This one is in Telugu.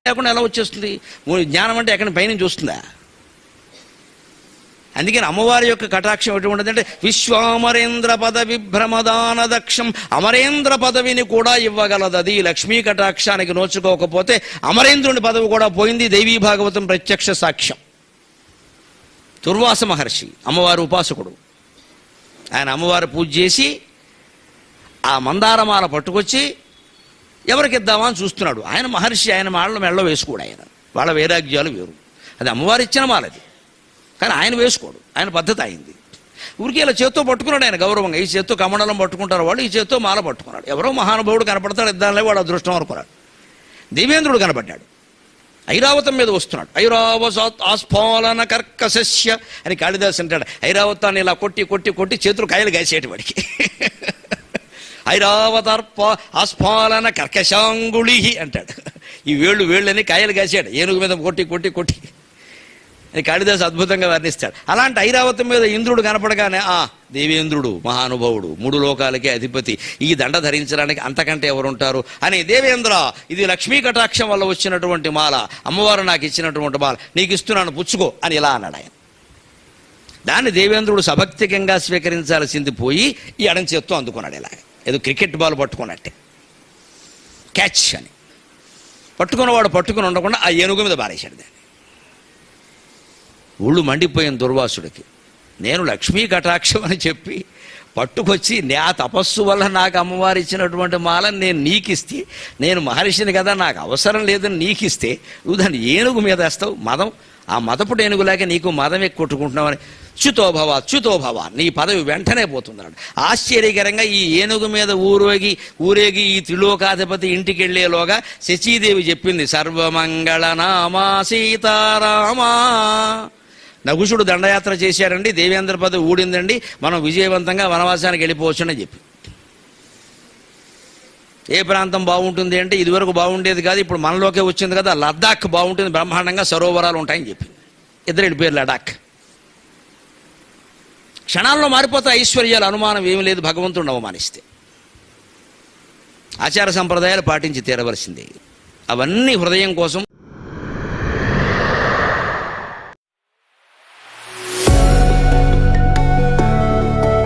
లేకుండా ఎలా వచ్చేస్తుంది? జ్ఞానం అంటే ఎక్కడ పైనుంచి వస్తుందా? అందుకని అమ్మవారి యొక్క కటాక్షం ఎటువంటిది అంటే విశ్వామరేంద్ర పదవి భ్రమదాన దక్షం, అమరేంద్ర పదవిని కూడా ఇవ్వగలదది. లక్ష్మీ కటాక్షానికి నోచుకోకపోతే అమరేంద్రుని పదవి కూడా పోయింది. దేవీ భాగవతం ప్రత్యక్ష సాక్ష్యం. దుర్వాస మహర్షి అమ్మవారి ఉపాసకుడు. ఆయన అమ్మవారు పూజ చేసి ఆ మందారమాల పట్టుకొచ్చి ఎవరికి ఇద్దామా అని చూస్తున్నాడు. ఆయన మహర్షి, ఆయన మాటలు మెళ్ళ వేసుకోడు. ఆయన వాళ్ళ వైరాగ్యాలు వేరు. అది అమ్మవారు ఇచ్చిన మాలది, కానీ ఆయన వేసుకోడు. ఆయన పద్ధతి అయింది. ఊరికి ఇలా చేత్తో పట్టుకున్నాడు ఆయన గౌరవంగా. ఈ చేత్తో కమండలం పట్టుకుంటారు వాళ్ళు, ఈ చేత్తో మాల పట్టుకున్నాడు. ఎవరో మహానుభావుడు కనపడతాడు, ఇద్దాంలే వాడు అదృష్టం అనుకున్నాడు. దేవేంద్రుడు కనపడ్డాడు, ఐరావతం మీద వస్తున్నాడు. ఐరావతాత్ ఆస్ఫాలన కర్కశస్య అని కాళిదాసు అంటాడు. ఐరావతాన్ని ఇలా కొట్టి కొట్టి కొట్టి చేతులు కాయలు కాసేటి వాడికి. ఐరావతార్ప ఆస్ఫాలన కర్కశాంగుళి అంటాడు. ఈ వేళ్ళని కాయలు కాసాడు ఏనుగు మీద కొట్టి కొట్టి కొట్టి అని కాళిదాసు అద్భుతంగా వర్ణిస్తాడు. అలాంటి ఐరావతం మీద ఇంద్రుడు కనపడగానే దేవేంద్రుడు మహానుభావుడు, 3 లోకాలకే అధిపతి, ఈ దండ ధరించడానికి అంతకంటే ఎవరుంటారు అని, దేవేంద్ర ఇది లక్ష్మీ కటాక్షం వల్ల వచ్చినటువంటి మాల, అమ్మవారు నాకు ఇచ్చినటువంటి మాల, నీకు ఇస్తున్నాను పుచ్చుకో అని ఇలా అన్నాడు ఆయన. దాన్ని దేవేంద్రుడు సభక్తికంగా స్వీకరించాల్సింది పోయి ఈ ఎడం చేత్తో అందుకున్నాడు. ఇలా ఏదో క్రికెట్ బాల్ పట్టుకున్నట్టే, క్యాచ్ అని. పట్టుకున్నవాడు పట్టుకుని ఉండకుండా ఆ ఏనుగు మీద బారేశాడు దాన్ని. ఊళ్ళు మండిపోయిన దుర్వాసుడికి. నేను లక్ష్మీ కటాక్షం అని చెప్పి పట్టుకొచ్చి ఆ తపస్సు వల్ల నాకు అమ్మవారు ఇచ్చినటువంటి మాలను నేను నీకిస్తే, నేను మహర్షిని కదా నాకు అవసరం లేదని నీకిస్తే నువ్వు దాన్ని ఏనుగు మీద వేస్తావు. మదం, ఆ మదపుడు ఏనుగులాగా నీకు మదం ఎక్కువ కొట్టుకుంటున్నావని. చ్యుతోభవ నీ పదవి వెంటనే పోతుందన్నాడు. ఆశ్చర్యకరంగా ఈ ఏనుగు మీద ఊరేగి ఈ త్రిలోకాధిపతి ఇంటికి వెళ్లేలోగా శచీదేవి చెప్పింది, సర్వమంగళ నామా సీతారామా. నగుషుడు దండయాత్ర చేశారండి, దేవేంద్ర పదవి ఊడిందండి, మనం విజయవంతంగా వనవాసానికి వెళ్ళిపోవచ్చు అని చెప్పి. ఏ ప్రాంతం బాగుంటుంది అంటే ఇదివరకు బాగుండేది కాదు, ఇప్పుడు మనలోకే వచ్చింది కదా, లద్దాఖ్ బాగుంటుంది, బ్రహ్మాండంగా సరోవరాలు ఉంటాయని చెప్పి. ఇద్దరు పేరు లడాఖ్. క్షణాల్లో మారిపోతాయి ఐశ్వర్యాలు, అనుమానం ఏమీ లేదు భగవంతుడిని అవమానిస్తే. ఆచార సంప్రదాయాలు పాటించి తీరవలసిందే. అవన్నీ హృదయం కోసం